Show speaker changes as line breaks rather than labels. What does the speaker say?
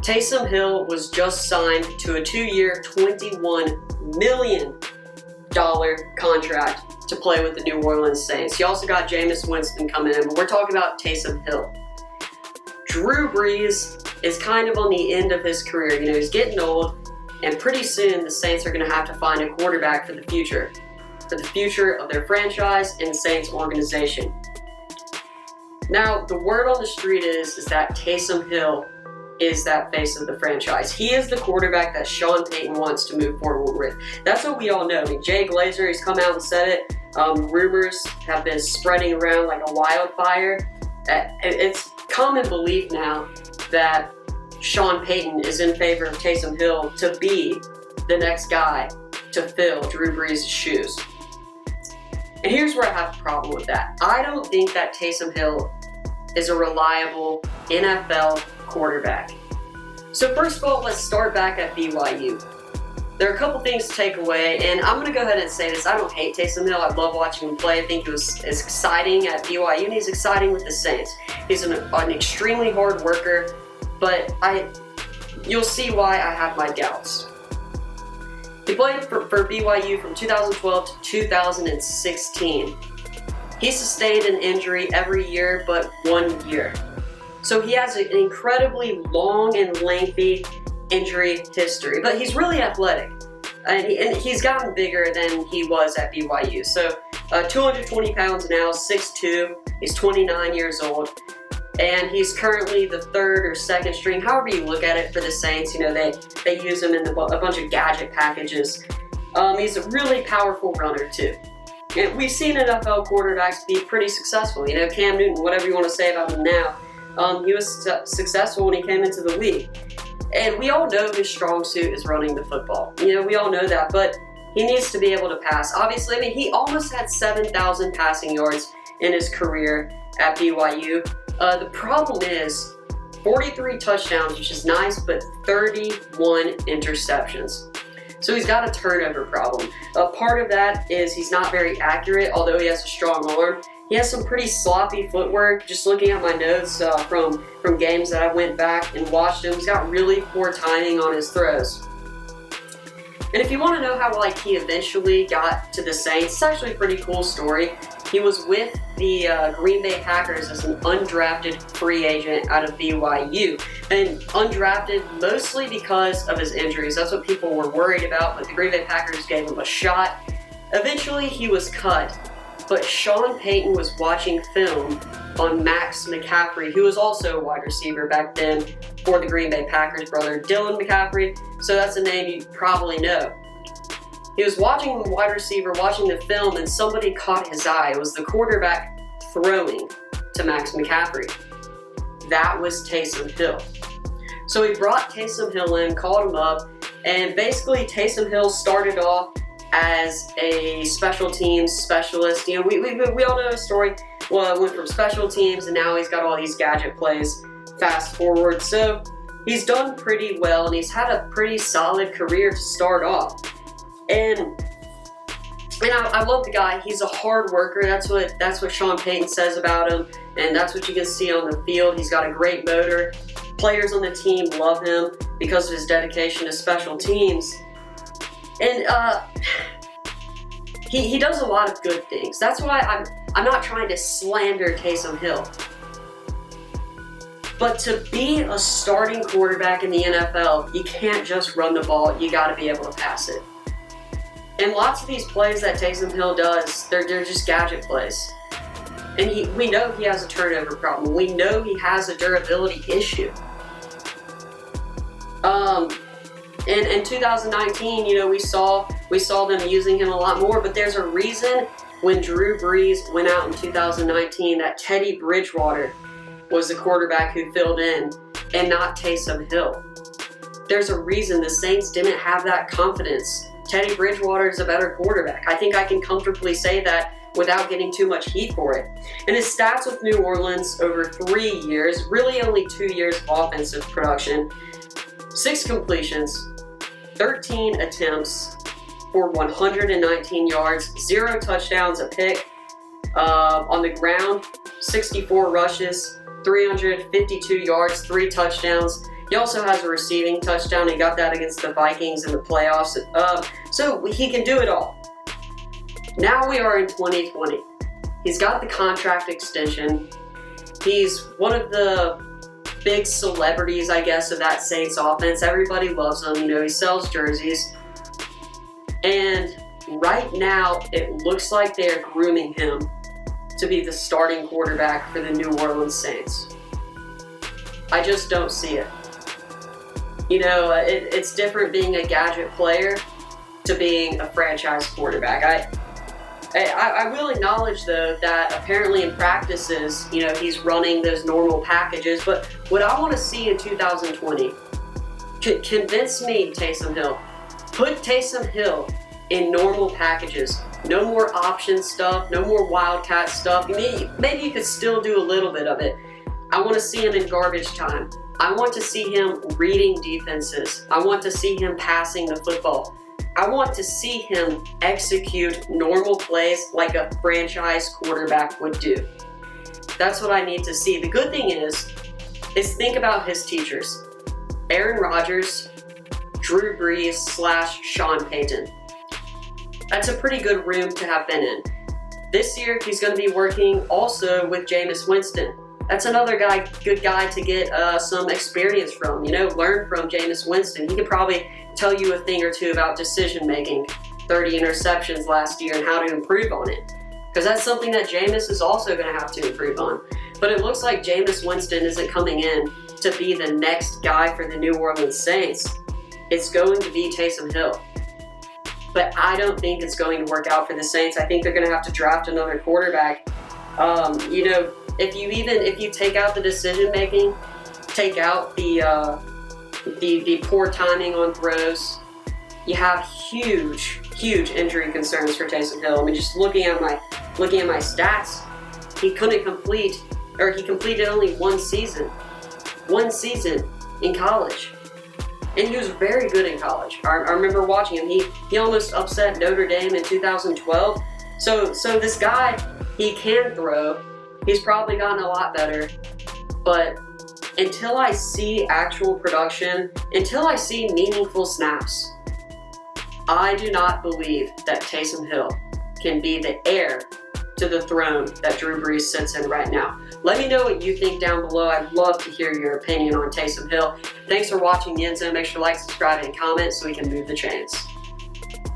Taysom Hill was just signed to a 2-year, $21 million contract to play with the New Orleans Saints. You also got Jameis Winston coming in, but we're talking about Taysom Hill. Drew Brees is kind of on the end of his career. You know, he's getting old, and pretty soon the Saints are going to have to find a quarterback for the future of their franchise and the Saints organization. Now, the word on the street is that Taysom Hill is that face of the franchise. He is the quarterback that Sean Payton wants to move forward with. That's what we all know. I mean, Jay Glazer, he's come out and said it. Rumors have been spreading around like a wildfire. It's common belief now that Sean Payton is in favor of Taysom Hill to be the next guy to fill Drew Brees' shoes. And here's where I have a problem with that. I don't think that Taysom Hill is a reliable NFL quarterback. So first of all, let's start back at BYU. There are a couple things to take away, and I'm going to go ahead and say this. I don't hate Taysom Hill. I love watching him play. I think he was exciting at BYU, and he's exciting with the Saints. He's an extremely hard worker, but you'll see why I have my doubts. He played for BYU from 2012 to 2016. He sustained an injury every year but 1 year. So he has an incredibly long and lengthy injury history, but he's really athletic. And he's gotten bigger than he was at BYU. So 220 pounds now, 6'2", he's 29 years old. And he's currently the third or second string, however you look at it, for the Saints. You know, they use him in a bunch of gadget packages. He's a really powerful runner too. And we've seen NFL quarterbacks be pretty successful. You know, Cam Newton, whatever you want to say about him now, he was successful when he came into the league. And we all know his strong suit is running the football. You know, we all know that, but he needs to be able to pass. Obviously, I mean, he almost had 7,000 passing yards in his career at BYU. The problem is 43 touchdowns, which is nice, but 31 interceptions. So he's got a turnover problem. Part of that is he's not very accurate, although he has a strong arm. He has some pretty sloppy footwork. Just looking at my notes from games that I went back and watched him, he's got really poor timing on his throws. And if you want to know how he eventually got to the Saints, it's actually a pretty cool story. He was with the Green Bay Packers as an undrafted free agent out of BYU. And undrafted mostly because of his injuries. That's what people were worried about, but the Green Bay Packers gave him a shot. Eventually he was cut, but Sean Payton was watching film on Max McCaffrey, who was also a wide receiver back then for the Green Bay Packers, brother Dylan McCaffrey. So that's a name you probably know. He was watching the wide receiver, watching the film, and somebody caught his eye. It was the quarterback throwing to Max McCaffrey. That was Taysom Hill. So he brought Taysom Hill in, called him up, and basically Taysom Hill started off as a special teams specialist. You know, we all know his story. Well, it went from special teams, and now he's got all these gadget plays. Fast forward, so he's done pretty well, and he's had a pretty solid career to start off. And I love the guy. He's a hard worker. That's what Sean Payton says about him, and that's what you can see on the field. He's got a great motor. Players on the team love him because of his dedication to special teams. And he does a lot of good things. That's why I'm not trying to slander Taysom Hill. But to be a starting quarterback in the NFL, you can't just run the ball. You got to be able to pass it. And lots of these plays that Taysom Hill does, they're just gadget plays. And we know he has a turnover problem. We know he has a durability issue. In 2019, you know, we saw them using him a lot more, but there's a reason when Drew Brees went out in 2019 that Teddy Bridgewater was the quarterback who filled in and not Taysom Hill. There's a reason the Saints didn't have that confidence. Teddy Bridgewater is a better quarterback. I think I can comfortably say that without getting too much heat for it. And his stats with New Orleans over 3 years, really only 2 years of offensive production, 6 completions, 13 attempts for 119 yards, 0 touchdowns, a pick. On the ground, 64 rushes, 352 yards, 3 touchdowns. He also has a receiving touchdown. He got that against the Vikings in the playoffs. So he can do it all. Now we are in 2020. He's got the contract extension. He's one of the big celebrities, I guess, of that Saints offense. Everybody loves him. You know, he sells jerseys. And right now, it looks like they're grooming him to be the starting quarterback for the New Orleans Saints. I just don't see it. You know, it's different being a gadget player to being a franchise quarterback. I will acknowledge, though, that apparently in practices, you know, he's running those normal packages. But what I want to see in 2020, convince me, Taysom Hill. Put Taysom Hill in normal packages. No more option stuff, no more wildcat stuff. Maybe you could still do a little bit of it. I want to see him in garbage time. I want to see him reading defenses. I want to see him passing the football. I want to see him execute normal plays like a franchise quarterback would do. That's what I need to see. The good thing is think about his teachers. Aaron Rodgers, Drew Brees / Sean Payton. That's a pretty good room to have been in. This year, he's going to be working also with Jameis Winston. That's another good guy to get some experience from, you know, learn from Jameis Winston. He could probably tell you a thing or two about decision making, 30 interceptions last year, and how to improve on it. Because that's something that Jameis is also going to have to improve on. But it looks like Jameis Winston isn't coming in to be the next guy for the New Orleans Saints. It's going to be Taysom Hill. But I don't think it's going to work out for the Saints. I think they're going to have to draft another quarterback. You know, if you take out the decision making, take out the poor timing on throws, you have huge injury concerns for Taysom Hill. I mean, just looking at my stats, he completed only one season in college. And he was very good in college. I remember watching him. He almost upset Notre Dame in 2012. So this guy, he can throw. He's probably gotten a lot better. But until I see actual production, until I see meaningful snaps, I do not believe that Taysom Hill can be the heir to the throne that Drew Brees sits in right now. Let me know what you think down below. I'd love to hear your opinion on Taysom Hill. Thanks for watching the End Zone. Make sure to like, subscribe, and comment so we can move the chains.